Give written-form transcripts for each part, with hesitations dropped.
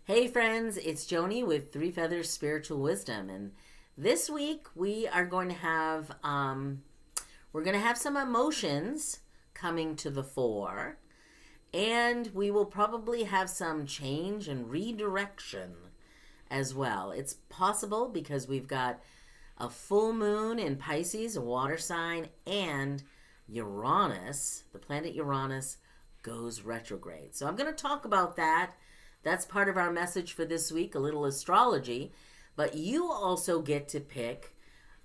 Hey friends, it's Joni with Three Feathers Spiritual Wisdom, and this week we are going to have some emotions coming to the fore, and we will probably have some change and redirection as well. It's possible because we've got a full moon in Pisces, a water sign, and Uranus, the planet Uranus, goes retrograde. So I'm going to talk about that. That's part of our message for this week, a little astrology. But you also get to pick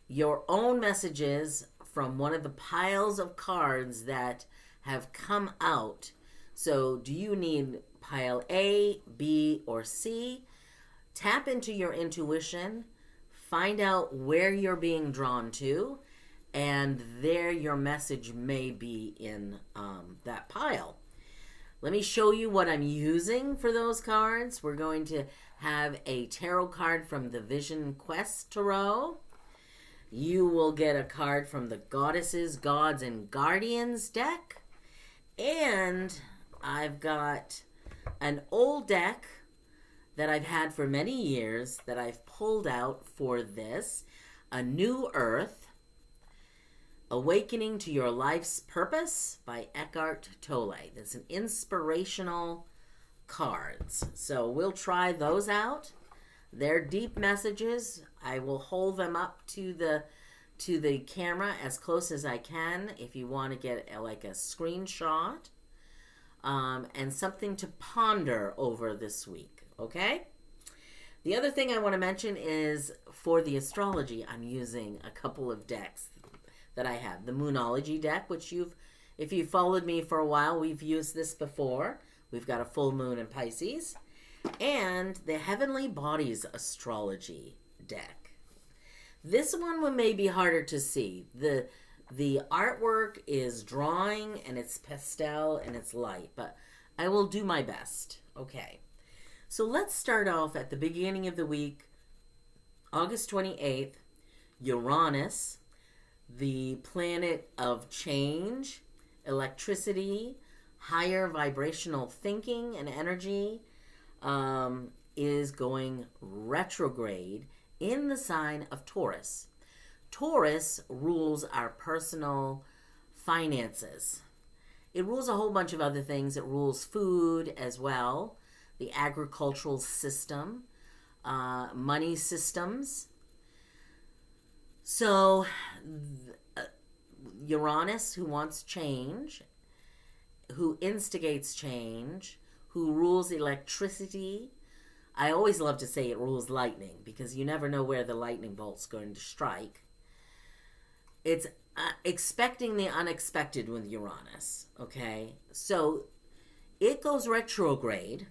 your own messages from one of the piles of cards that have come out. So do you need pile A, B, or C? Tap into your intuition, find out where you're being drawn to, and there your message may be in that pile. Let me show you what I'm using for those cards. We're going to have a tarot card from the Vision Quest Tarot. You will get a card from the Goddesses, Gods, and Guardians deck. And I've got an old deck that I've had for many years that I've pulled out for this. A New Earth, Awakening to Your Life's Purpose by Eckhart Tolle. That's an inspirational cards. So we'll try those out. They're deep messages. I will hold them up to the camera as close as I can if you want to get like a screenshot and something to ponder over this week, okay? The other thing I want to mention is for the astrology, I'm using a couple of decks that I have. The Moonology deck, which if you've followed me for a while, we've used this before. We've got a full moon in Pisces. And the Heavenly Bodies Astrology deck. This one may be harder to see. The artwork is drawing and it's pastel and it's light, but I will do my best. Okay. So let's start off at the beginning of the week, August 28th, Uranus, the planet of change, electricity, higher vibrational thinking and energy, is going retrograde in the sign of Taurus. Taurus rules our personal finances. It rules a whole bunch of other things. It rules food as well, the agricultural system, money systems. So Uranus, who wants change, who instigates change, who rules electricity. I always love to say it rules lightning because you never know where the lightning bolt's going to strike. It's expecting the unexpected with Uranus, okay? So it goes retrograde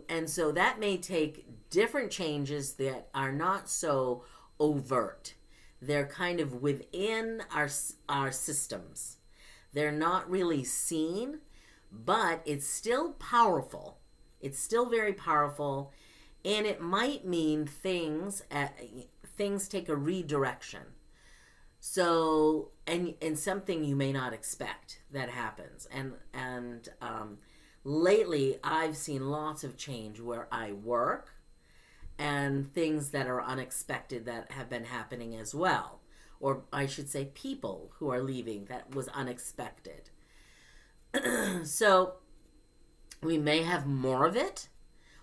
and so that may take different changes that are not so overt. They're kind of within our systems. They're not really seen, but it's still powerful. It's still very powerful, and it might mean things take a redirection. So, and something you may not expect that happens. And lately, I've seen lots of change where I work, and things that are unexpected that have been happening as well. Or I should say people who are leaving that was unexpected. So we may have more of it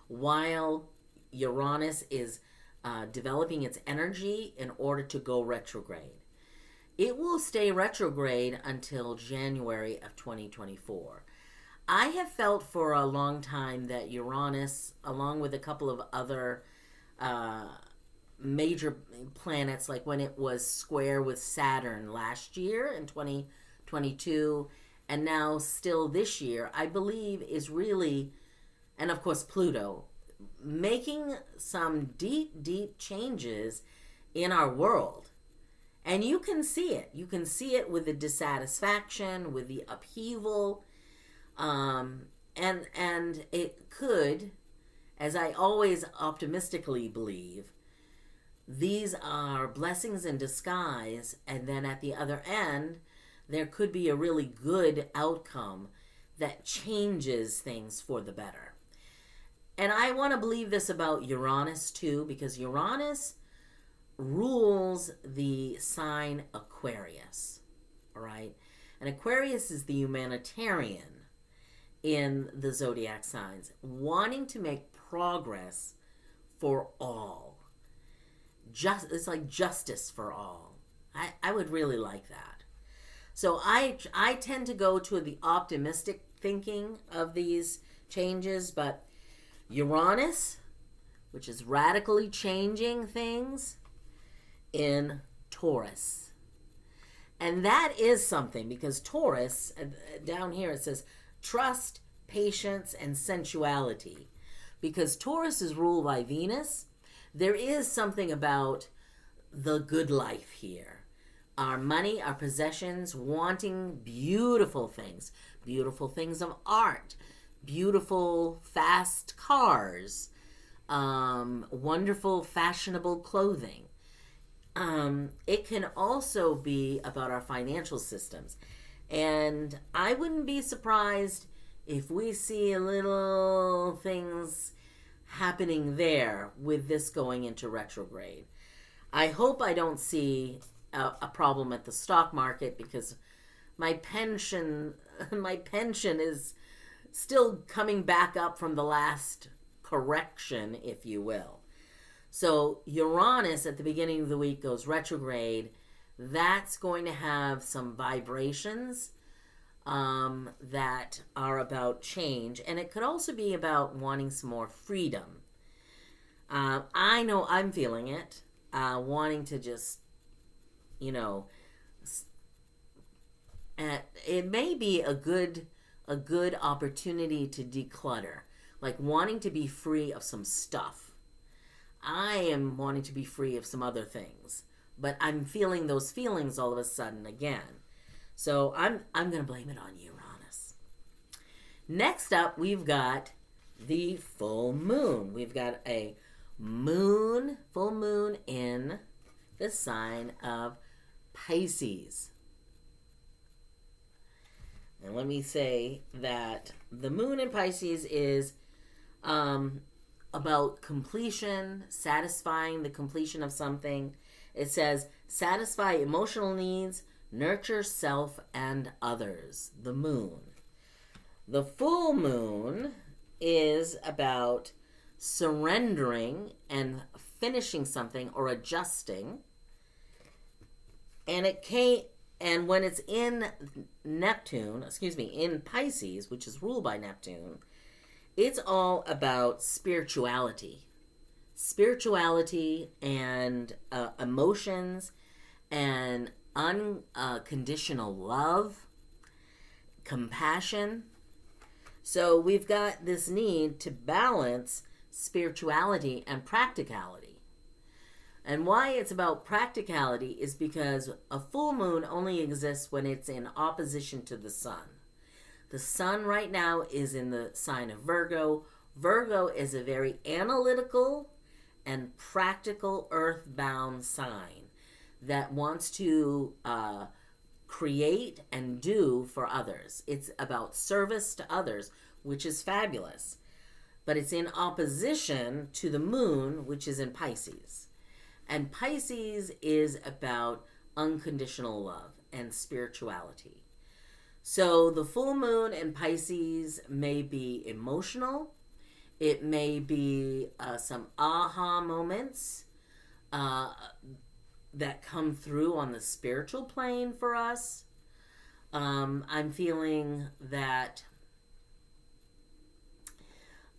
while Uranus is developing its energy in order to go retrograde. It will stay retrograde until January of 2024. I have felt for a long time that Uranus, along with a couple of other major planets, like when it was square with Saturn last year in 2022, and now still this year, I believe is really, and of course Pluto, making some deep, deep changes in our world. And you can see it. You can see it with the dissatisfaction, with the upheaval, and it could, as I always optimistically believe, these are blessings in disguise, and then at the other end, there could be a really good outcome that changes things for the better. And I want to believe this about Uranus too, because Uranus rules the sign Aquarius. All right? And Aquarius is the humanitarian in the zodiac signs, wanting to make progress for all. It's like justice for all. I would really like that. So I tend to go to the optimistic thinking of these changes, but Uranus, which is radically changing things, in Taurus. And that is something, because Taurus, down here it says trust, patience, and sensuality. Because Taurus is ruled by Venus, there is something about the good life here. Our money, our possessions, wanting beautiful things of art, beautiful fast cars, wonderful fashionable clothing. It can also be about our financial systems. And I wouldn't be surprised if we see little things happening there with this going into retrograde. I hope I don't see a problem at the stock market, because my pension is still coming back up from the last correction, if you will. So Uranus at the beginning of the week goes retrograde. That's going to have some vibrations that are about change. And it could also be about wanting some more freedom. I know I'm feeling it. Wanting to just, it may be a good opportunity to declutter. Like wanting to be free of some stuff. I am wanting to be free of some other things, but I'm feeling those feelings all of a sudden again. So I'm going to blame it on Uranus. Next up, we've got the full moon. We've got a full moon in the sign of Pisces. And let me say that the moon in Pisces is about completion, satisfying the completion of something. It says, satisfy emotional needs, nurture self and others. The moon. The full moon is about surrendering and finishing something or adjusting. And when it's in in Pisces, which is ruled by Neptune, it's all about spirituality and emotions and unconditional love, compassion. So we've got this need to balance spirituality and practicality. And why it's about practicality is because a full moon only exists when it's in opposition to the sun. The sun right now is in the sign of Virgo. Virgo is a very analytical and practical earthbound sign that wants to create and do for others. It's about service to others, which is fabulous. But it's in opposition to the moon, which is in Pisces. And Pisces is about unconditional love and spirituality. So the full moon in Pisces may be emotional. It may be some aha moments that come through on the spiritual plane for us. I'm feeling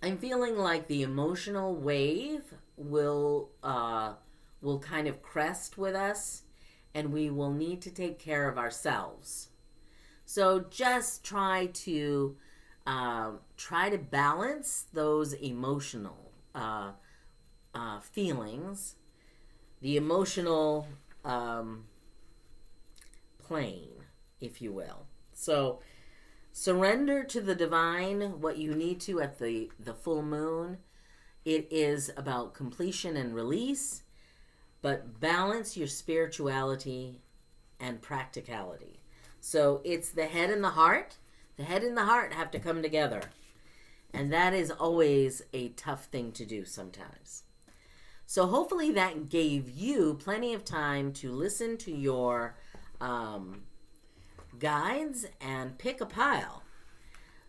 like the emotional wave will kind of crest with us, and we will need to take care of ourselves. So just try to balance those emotional feelings, the emotional plane, if you will. So surrender to the divine what you need to at the full moon. It is about completion and release, but balance your spirituality and practicality. So it's the head and the heart. The head and the heart have to come together. And that is always a tough thing to do sometimes. So hopefully that gave you plenty of time to listen to your guides and pick a pile.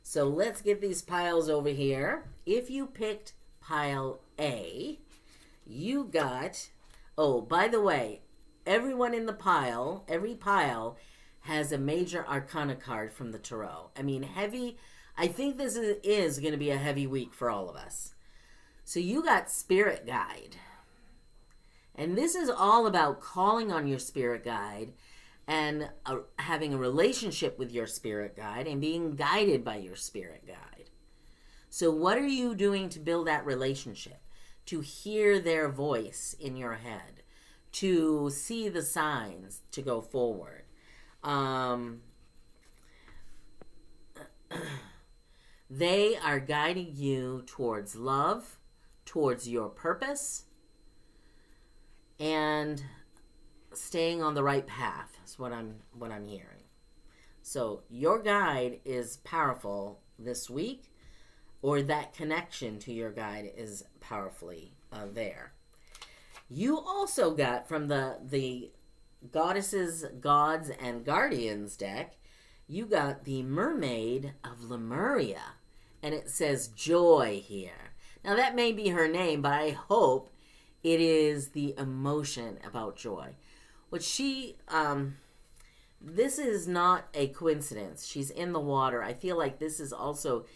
So let's get these piles over here. If you picked pile A, you got, oh, by the way, everyone in the pile, every pile has a major arcana card from the tarot. I mean, I think this is going to be a heavy week for all of us. So you got spirit guide. And this is all about calling on your spirit guide and having a relationship with your spirit guide and being guided by your spirit guide. So what are you doing to build that relationship? To hear their voice in your head, to see the signs to go forward. They are guiding you towards love, towards your purpose, and staying on the right path is what I'm hearing. So your guide is powerful this week, or that connection to your guide is powerfully there. You also got from the Goddesses, Gods, and Guardians deck, you got the Mermaid of Lemuria, and it says joy here. Now that may be her name, but I hope it is the emotion about joy. This is not a coincidence. She's in the water. I feel like this is also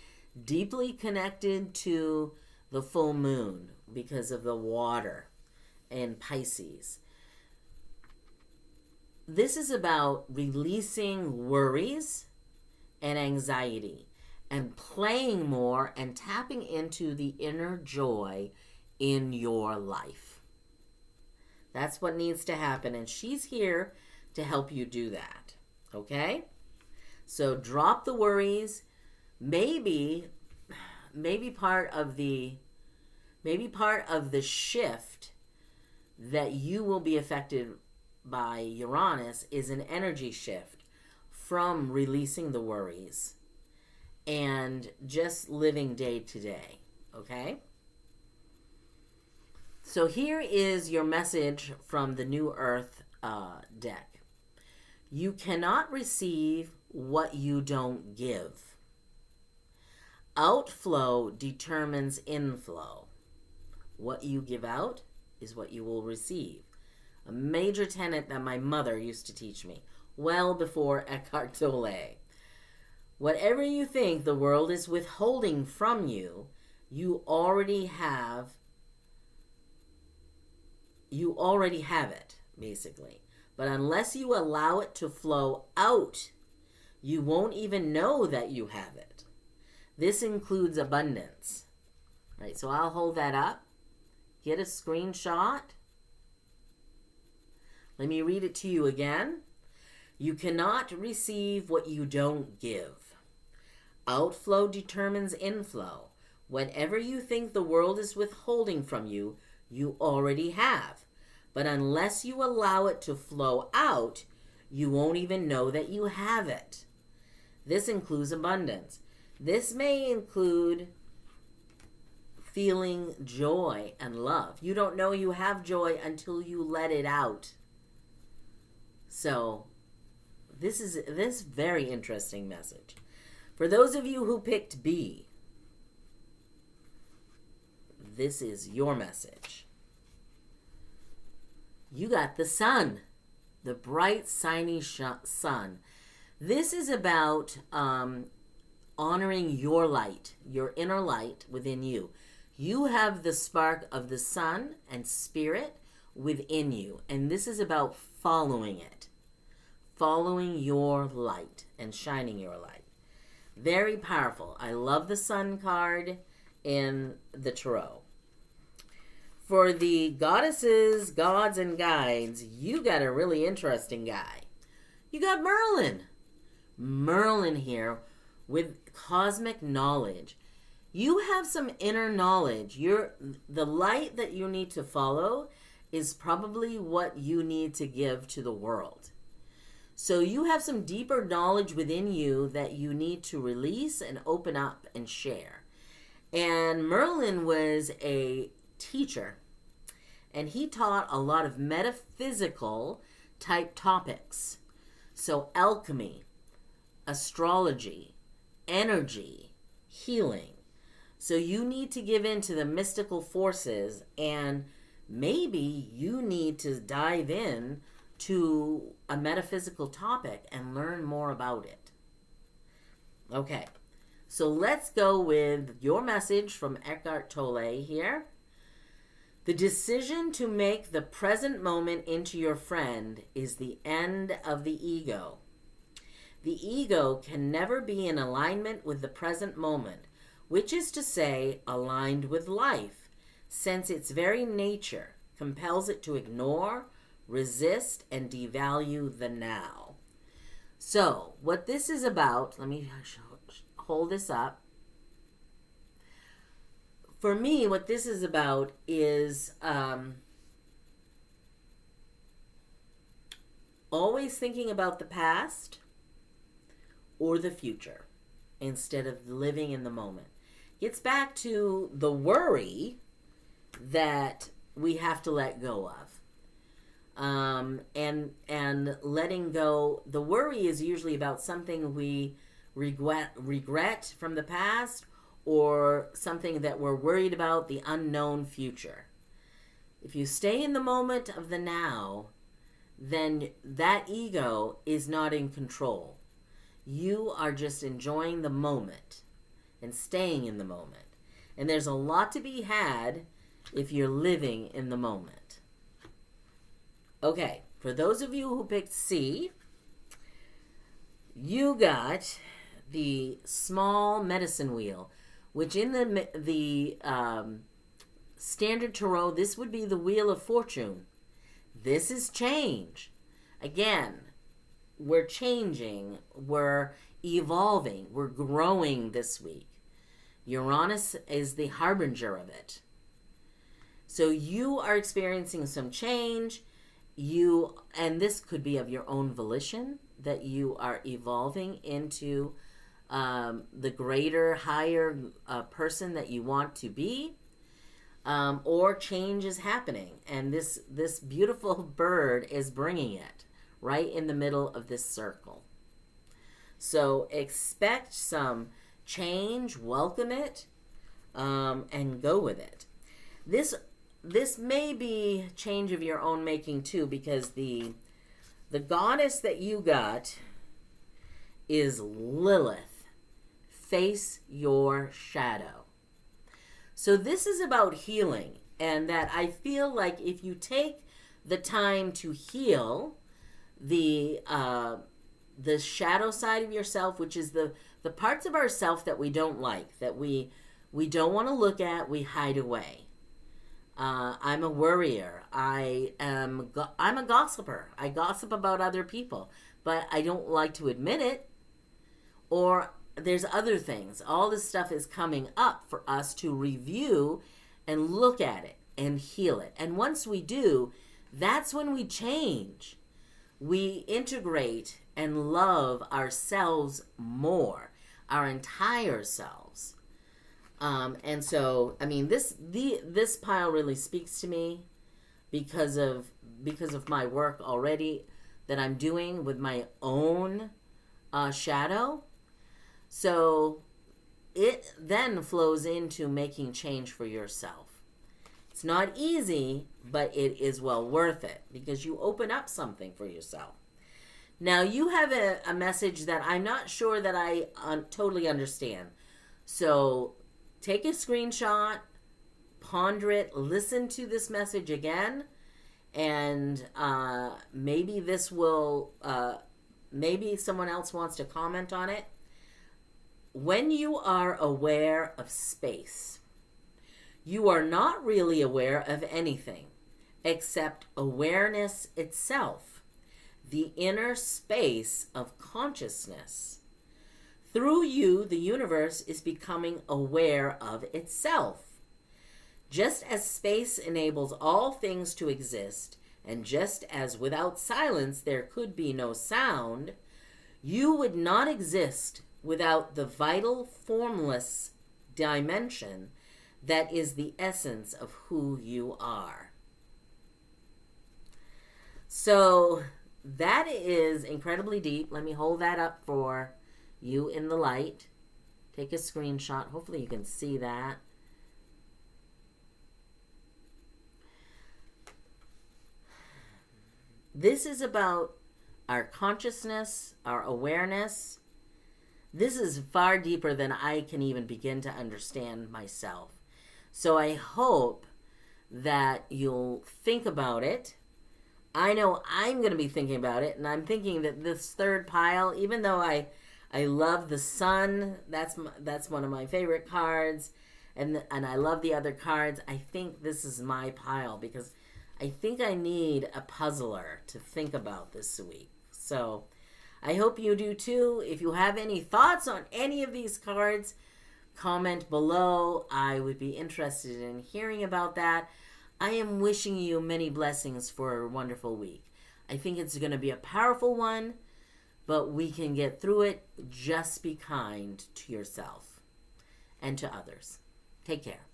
deeply connected to the full moon because of the water in Pisces. This is about releasing worries and anxiety and playing more and tapping into the inner joy in your life. That's what needs to happen, and she's here to help you do that. Okay? So drop the worries. Maybe part of the shift that you will be affected by Uranus is an energy shift from releasing the worries and just living day to day. Okay? So here is your message from the New Earth deck. You cannot receive what you don't give. Outflow determines inflow. What you give out is what you will receive. A major tenet that my mother used to teach me well before Eckhart Tolle. Whatever you think the world is withholding from you, you already have it, basically. But unless you allow it to flow out, you won't even know that you have it. This includes abundance. Right, so I'll hold that up. Get a screenshot. Let me read it to you again. You cannot receive what you don't give. Outflow determines inflow. Whatever you think the world is withholding from you, you already have. But unless you allow it to flow out, you won't even know that you have it. This includes abundance. This may include feeling joy and love. You don't know you have joy until you let it out. So, this is very interesting message. For those of you who picked B, this is your message. You got the sun, the bright, shiny sun. This is about honoring your light, your inner light within you. You have the spark of the sun and spirit within you, and this is about following it, following your light and shining your light. Very powerful. I love the sun card in the tarot. For the goddesses, gods, and guides, you got a really interesting guy. You got Merlin. Merlin here with cosmic knowledge. You have some inner knowledge. The light that you need to follow is probably what you need to give to the world. So you have some deeper knowledge within you that you need to release and open up and share. And Merlin was a teacher, and he taught a lot of metaphysical type topics. So alchemy, astrology, energy, healing. So you need to give in to the mystical forces, and maybe you need to dive in to a metaphysical topic and learn more about it. Okay, so let's go with your message from Eckhart Tolle here. The decision to make the present moment into your friend is the end of the ego. The ego can never be in alignment with the present moment, which is to say, aligned with life, since its very nature compels it to ignore, resist, and devalue the now. So, what this is about, let me hold this up. For me, what this is about is always thinking about the past or the future instead of living in the moment. Gets back to the worry that we have to let go of. And letting go, the worry is usually about something we regret from the past, or something that we're worried about, the unknown future. If you stay in the moment of the now, then that ego is not in control. You are just enjoying the moment and staying in the moment. And there's a lot to be had if you're living in the moment. Okay, for those of you who picked C, you got the small medicine wheel, which in the standard tarot, this would be the Wheel of Fortune. This is change. Again, we're changing, we're evolving, we're growing this week. Uranus is the harbinger of it. So you are experiencing some change. And this could be of your own volition, that you are evolving into the greater, higher person that you want to be, or change is happening, and this beautiful bird is bringing it right in the middle of this circle. So expect some change, welcome it, and go with it. This may be change of your own making too, because the goddess that you got is Lilith. Face your shadow. So this is about healing, and that I feel like if you take the time to heal the shadow side of yourself, which is the parts of ourself that we don't like, that we don't want to look at, we hide away. I'm a worrier. I'm a gossiper. I gossip about other people, but I don't like to admit it. Or there's other things. All this stuff is coming up for us to review and look at it and heal it. And once we do, that's when we change. We integrate and love ourselves more, our entire selves. And so, I mean, this pile really speaks to me because of my work already that I'm doing with my own shadow. So it then flows into making change for yourself. It's not easy, but it is well worth it because you open up something for yourself. Now, you have a message that I'm not sure that I totally understand. So take a screenshot, ponder it, listen to this message again, and maybe this will, maybe someone else wants to comment on it. When you are aware of space, you are not really aware of anything except awareness itself, the inner space of consciousness. Through you, the universe is becoming aware of itself. Just as space enables all things to exist, and just as without silence there could be no sound, you would not exist without the vital, formless dimension that is the essence of who you are. So that is incredibly deep. Let me hold that up for you in the light. Take a screenshot. Hopefully you can see that. This is about our consciousness, our awareness. This is far deeper than I can even begin to understand myself. So I hope that you'll think about it. I know I'm going to be thinking about it, and I'm thinking that this third pile, even though I love the sun, that's one of my favorite cards, and I love the other cards, I think this is my pile because I think I need a puzzler to think about this week. So I hope you do too. If you have any thoughts on any of these cards, comment below. I would be interested in hearing about that. I am wishing you many blessings for a wonderful week. I think it's going to be a powerful one, but we can get through it. Just be kind to yourself and to others. Take care.